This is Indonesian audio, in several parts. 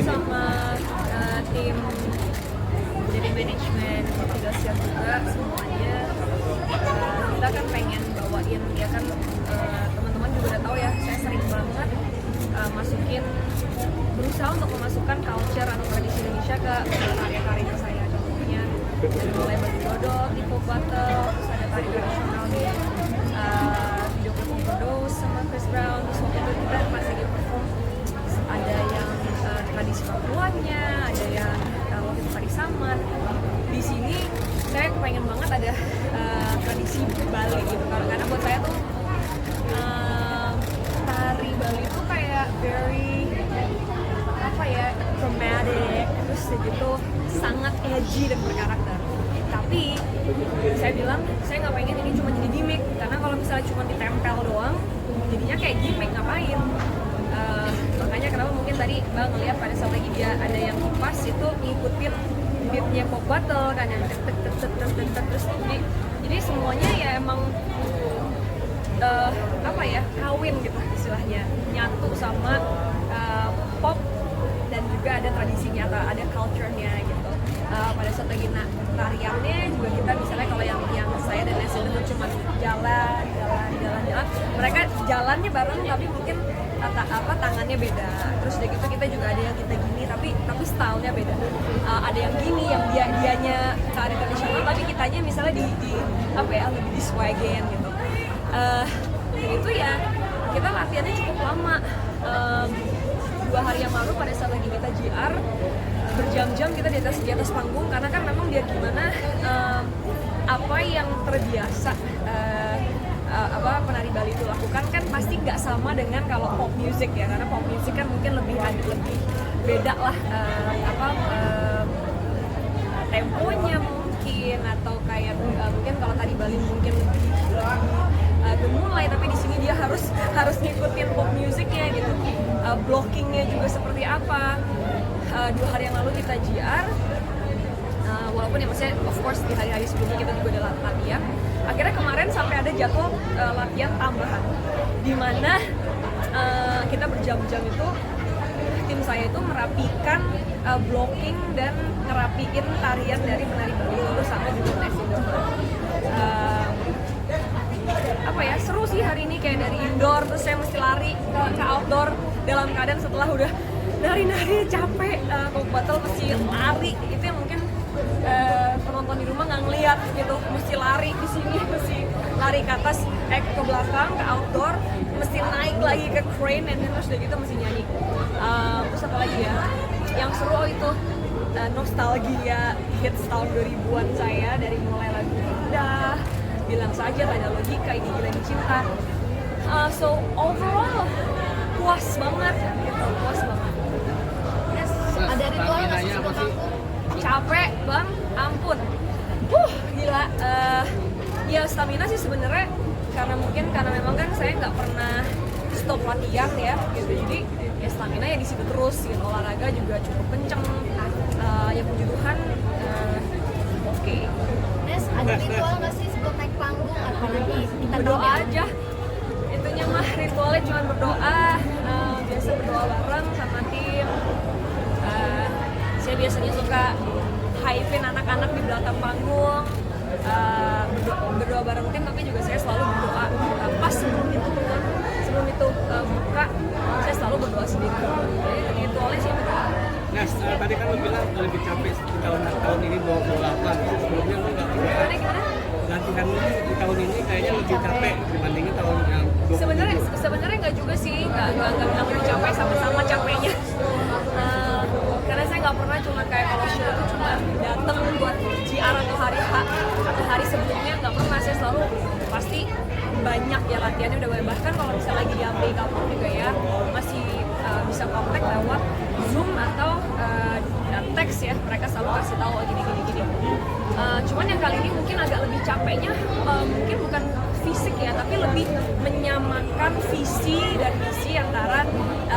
sama tim dari manajemen mitigasi juga semuanya. Kita kan pengen bawain, ya kan teman-teman juga udah tahu ya, saya sering banget berusaha untuk memasukkan culture atau tradisi Indonesia ke karya-karya saya. Contohnya dari mulai baju dodol, Nico Battle, terus ada tari tradisional di video klip Overdose sama Chris Brown. Terus waktu itu kita pas lagi perform ada yang tradisi Papuanya, ada yang waktu itu tari Saman. Di sini saya pengen banget ada tradisi Bali gitu, karena buat saya tuh tari Bali itu kayak very dramatic, terus gitu sangat edgy dan berkarakter. Tapi saya bilang saya nggak pengen ini cuma jadi gimmick, karena kalau misalnya cuma ditempel doang jadinya kayak gimmick, ngapain. Makanya kenapa mungkin tadi Bang ngeliat pada saat lagi dia ada yang kipas itu ngikutin beatnya pop battle kan, yang terus jadi semuanya ya emang kawin gitu istilahnya, nyatu sama pop dan juga ada tradisinya atau ada culture-nya gitu. Pada saat lagi tariannya juga kita misalnya kalau yang saya dan Nessie itu cuma jalan, mereka jalannya bareng tapi mungkin tangannya beda. Terus udah gitu kita juga ada yang kita gini tapi stylenya beda. Ada yang gini yang dianya tari tradisional tapi kitanya misalnya di lebih di swagin gitu. Dan itu ya kita latihannya cukup lama. 2 hari yang lalu pada saat lagi kita JR berjam-jam kita di atas panggung, karena kan memang dia gimana apa yang terbiasa penari Bali itu lakukan kan pasti nggak sama dengan kalau pop music ya, karena pop music kan mungkin lebih beda lah temponya mungkin, atau kayak mungkin kalau tadi Bali mungkin lebih gemulai, tapi di sini dia harus ngikutin pop musicnya gitu. Blockingnya juga seperti apa. 2 hari yang lalu kita JR, walaupun ya maksudnya of course di hari-hari sebelumnya kita juga ada latihan. Akhirnya kemarin sampai ada jadwal latihan tambahan di mana kita berjam-jam itu tim saya itu merapikan blocking dan ngerapiin tarian dari penari Bali itu sama juga Nessie. Seru sih hari ini, kayak dari indoor terus saya mesti lari ke outdoor dalam keadaan setelah udah nari-nari capek, kok battle mesti lari, itu yang mungkin penonton di rumah nggak ngeliat gitu, mesti lari di sini, mesti lari ke atas, ke belakang, ke outdoor, mesti naik lagi ke crane, dan terus udah gitu mesti nyanyi. Terus apa lagi ya yang seru itu nostalgia hits tahun 2000-an saya, dari mulai lagu Indah, Bilang Saja, Tak Ada Logika, Ini Gila Ini Cinta. So overall puas banget gitu, puas banget. Yes. Ada ritual nggak sih sebelum panggung? Capek bang, ampun. Gila. Ya stamina sih sebenarnya karena memang kan saya nggak pernah stop latihan ya gitu, jadi ya stamina ya di situ terus gitu. Olahraga juga cukup kenceng. Ya puji Tuhan oke. Nes, ada ritual nggak sih sebelum naik panggung? Apalagi kita berdoa aja. Itunya mah ritualnya cuma berdoa. Biasa berdoa bareng sama tim. Saya biasanya suka hype-in anak-anak di belakang panggung. Berdoa bareng tim, tapi juga saya selalu berdoa pas sebelum itu buka, saya selalu berdoa sendiri. Jadi ritualnya sih berdoa. Nah, tadi kan lo bilang lebih capek di tahun ini 28, sebelumnya lo nggak berdoa. Gimana? Latihan lo di tahun ini kayaknya lebih capek dibandingin tahun yang 20. Sebenarnya nggak juga sih, nggak bilang lebih capek, sama-sama capeknya. Karena saya nggak pernah cuma kayak kalau show itu cuma dateng buat JR atau hari H atau hari sebelumnya, nggak pernah. Saya selalu pasti banyak ya latihannya, udah banyak. Bahkan kalau misalnya lagi di Amerika pun juga ya masih bisa kontak lewat Zoom atau teks ya, mereka selalu kasih tahu gini. Cuman yang kali ini mungkin agak lebih capeknya mungkin bukan fisik ya, tapi lebih menyamakan visi dan misi antara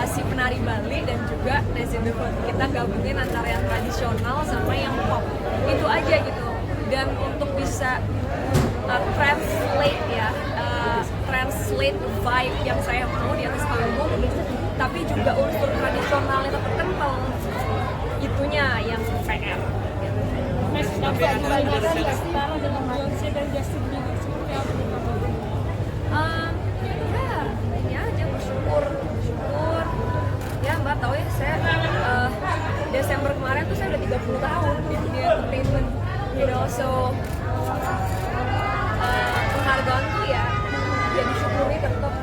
si penari Bali dan juga Nessie The Hood. Kita gabungin antara yang tradisional sama yang pop, itu aja gitu. Dan untuk bisa translate vibe yang saya mau di atas panggung, tapi juga unsur tradisionalnya tetap satunya yang PR. Next dapat membandingkan ya setara dengan Beyonce dan Justin Bieber seperti apa nih kamu? Ya aja bersyukur. Ya Mbak tahu ya saya Desember kemarin tuh saya udah 30 tahun di dunia entertainment, so penghargaan tuh ya disyukuri tetap.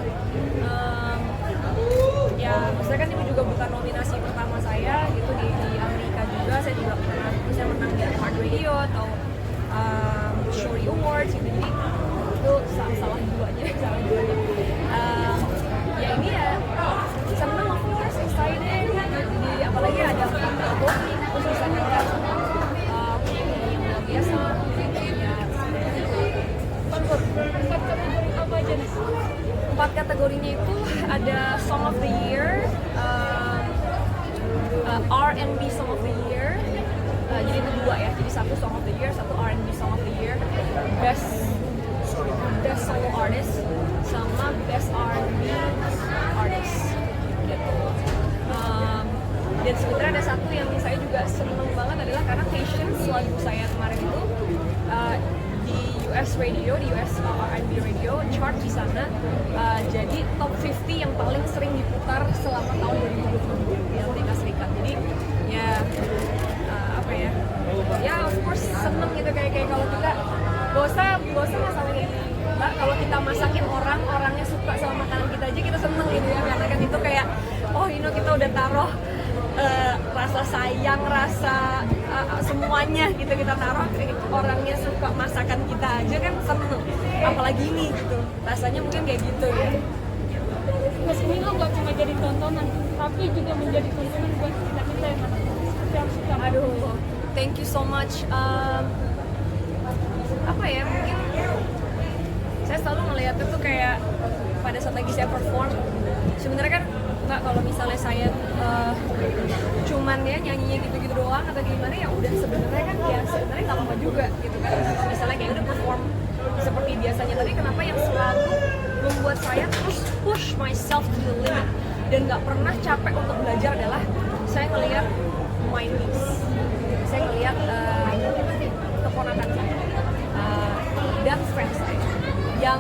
Ya maksudnya kan ini juga bukan nominasi pertama saya gitu di Amerika juga, saya juga pernah bisa menang di Heart Radio atau Shorty Awards gitu, jadi itu salah duanya. Ya ini ya seneng, of course, excited, jadi apalagi ada album terus bisa ngangkat yang luar biasa ya. Apa aja nih? 4 kategorinya itu ada Song of the Year, R&B Song of the Year, jadi itu 2 ya, jadi 1 Song of the Year, 1 R&B Song of the Year, Best Solo Artist, sama Best R&B Artist gitu. Dan sebenarnya ada satu yang saya juga seneng banget adalah karena Patience, lagu saya kemarin itu di US Radio, di US R&B Radio chart di sana, jadi top 50 yang paling sering diputar selama tahun 2020 di Amerika Serikat. Jadi ya apa ya, ya of course seneng gitu, kayak kalau kita gak usah masalah ini Mbak, kalau kita masakin orangnya suka sama makanan kita aja kita seneng gitu ya, karena kan itu kayak kita udah taruh rasa sayang, rasa semuanya gitu kita taruh, orangnya suka masakan kita aja kan seneng, apalagi ini gitu rasanya mungkin kayak gitu ya. Mas, ini lo gak cuma jadi tontonan tapi juga menjadi tontonan buat kita yang mana yang suka. Aduh, thank you so much. Apa ya, mungkin saya selalu ngeliatnya tuh kayak pada saat lagi saya perform, sebenarnya kan nggak, kalau misalnya saya cuman ya nyanyinya gitu-gitu doang atau gimana, ya udah sebenarnya kan ya sebenarnya nggak apa-apa juga gitu kan, misalnya kayak udah perform seperti biasanya. Tapi kenapa yang selalu membuat saya terus push myself to the limit dan nggak pernah capek untuk belajar adalah saya ngelihat my niece, saya ngelihat keponakan saya dan fans saya, yang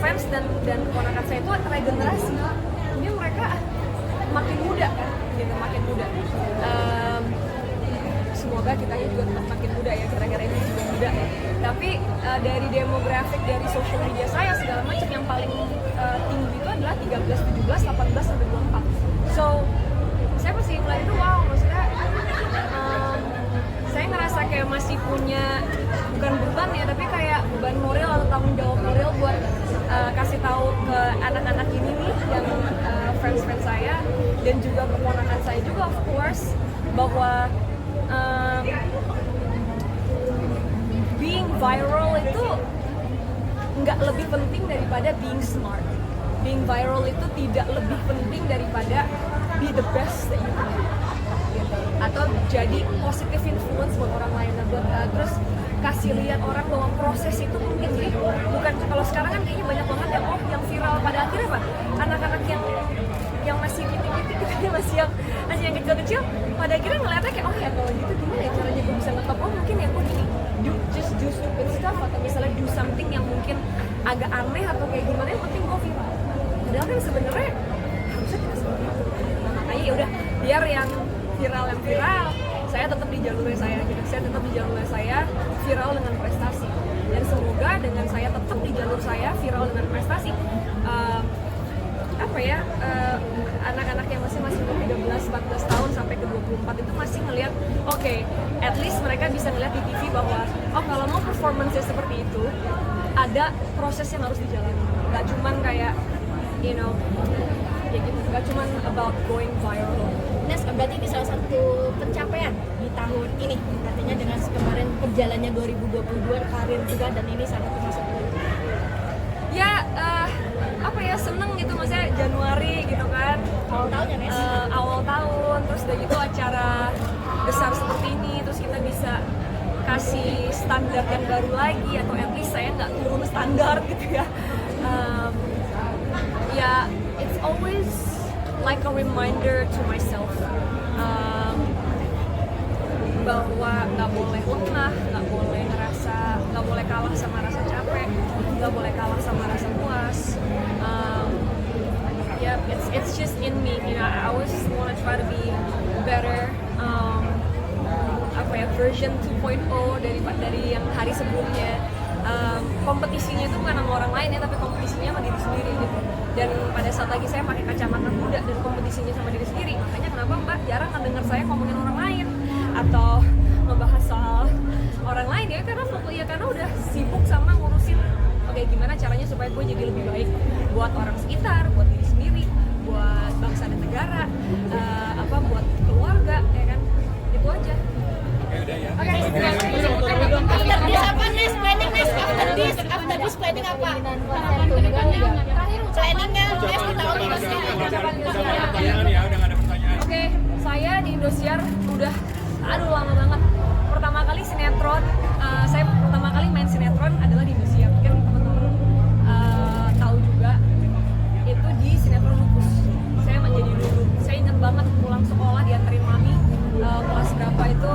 fans dan keponakan saya itu regenerasi. Ini mereka makin muda kan, gitu, makin muda. Semoga kita juga tetap makin muda ya, gara-gara ini juga muda. Tapi dari demografik, dari social media saya segala macam, yang paling tinggi itu adalah 13, 17, 18 sampai 24. So saya pasti mulai itu wow, maksudnya saya ngerasa kayak masih punya, bukan beban ya, tapi kayak beban moral atau tanggung jawab moral buat kasih tahu ke anak-anak ini nih, yang fans-fans saya dan juga keponakan saya juga of course, bahwa being viral itu nggak lebih penting daripada being smart. Being viral itu tidak lebih penting daripada be the best that you can be, gitu. Atau jadi positive influence buat orang lain, terus kasih lihat orang bahwa proses itu mungkin. Jadi bukan, kalau sekarang kan kayaknya banyak banget yang viral, pada akhirnya apa, anak-anak yang masih gitu-gitu masih yang kecil-kecil, pada akhirnya ngeliatnya kayak ya kalau gitu gimana ya caranya gue bisa ngetop, mungkin ya gue gini, just do stupid stuff, atau misalnya do something yang mungkin agak aneh atau kayak gimana, yang penting gue viral. Padahal kan sebenarnya harusnya kita seperti itu. Nah, makanya ya udah, biar yang viral saya tetap di jalurnya saya gitu. Saya tetap di jalurnya saya viral dengan prestasi, dan semoga dengan saya tetap di jalur saya viral dengan prestasi, anak-anak yang masih umur 13, 14 tahun sampai ke 24 itu masih ngelihat, oke, at least mereka bisa ngelihat di TV bahwa kalau mau performance-nya seperti itu, ada proses yang harus dijalani. Gak cuman kayak kayak gitu, gak cuman about going viral. Nes, berarti ini salah satu pencapaian di tahun ini, artinya dengan kemarin perjalannya 2022 karir juga, dan ini salah satu masuk Ya seneng gitu, maksudnya Januari gitu kan, awal tahun ya, Nes? Awal tahun, terus udah gitu acara besar seperti ini, terus kita bisa kasih standar yang baru lagi, atau at least saya nggak turun standar gitu ya. It's always like a reminder to myself boleh lengah, nggak boleh kalah sama rasa capek, nggak boleh kalah sama rasa puas. Yeah, it's just in me, you know. I always want to try to be better, version 2.0 dari yang hari sebelumnya. Kompetisinya itu bukan sama orang lain ya, tapi kompetisinya sama diri sendiri gitu. Dan pada saat lagi saya pakai kacamata kuda dan kompetisinya sama diri sendiri, makanya kenapa Mbak jarang kan dengar saya ngomongin orang lain atau ngebahas soal orang lain ya, karena udah sibuk sama ngurusin oke, gimana caranya supaya gue jadi lebih baik buat orang sekitar, buat diri sendiri, buat bangsa dan negara, buat keluarga, ya kan, itu aja. Oke, After this apa Nes? Planning Nes? After this planning apa? Planningnya Nes di tahun ini. Oke, saya di Indosiar udah lama banget. Pertama kali sinetron, saya pertama kali main sinetron adalah di Indosiar. Mungkin teman-teman tahu juga, itu di sinetron Lupus. Saya menjadi Lulu. Saya ingat banget pulang sekolah dianterin mami, kelas berapa itu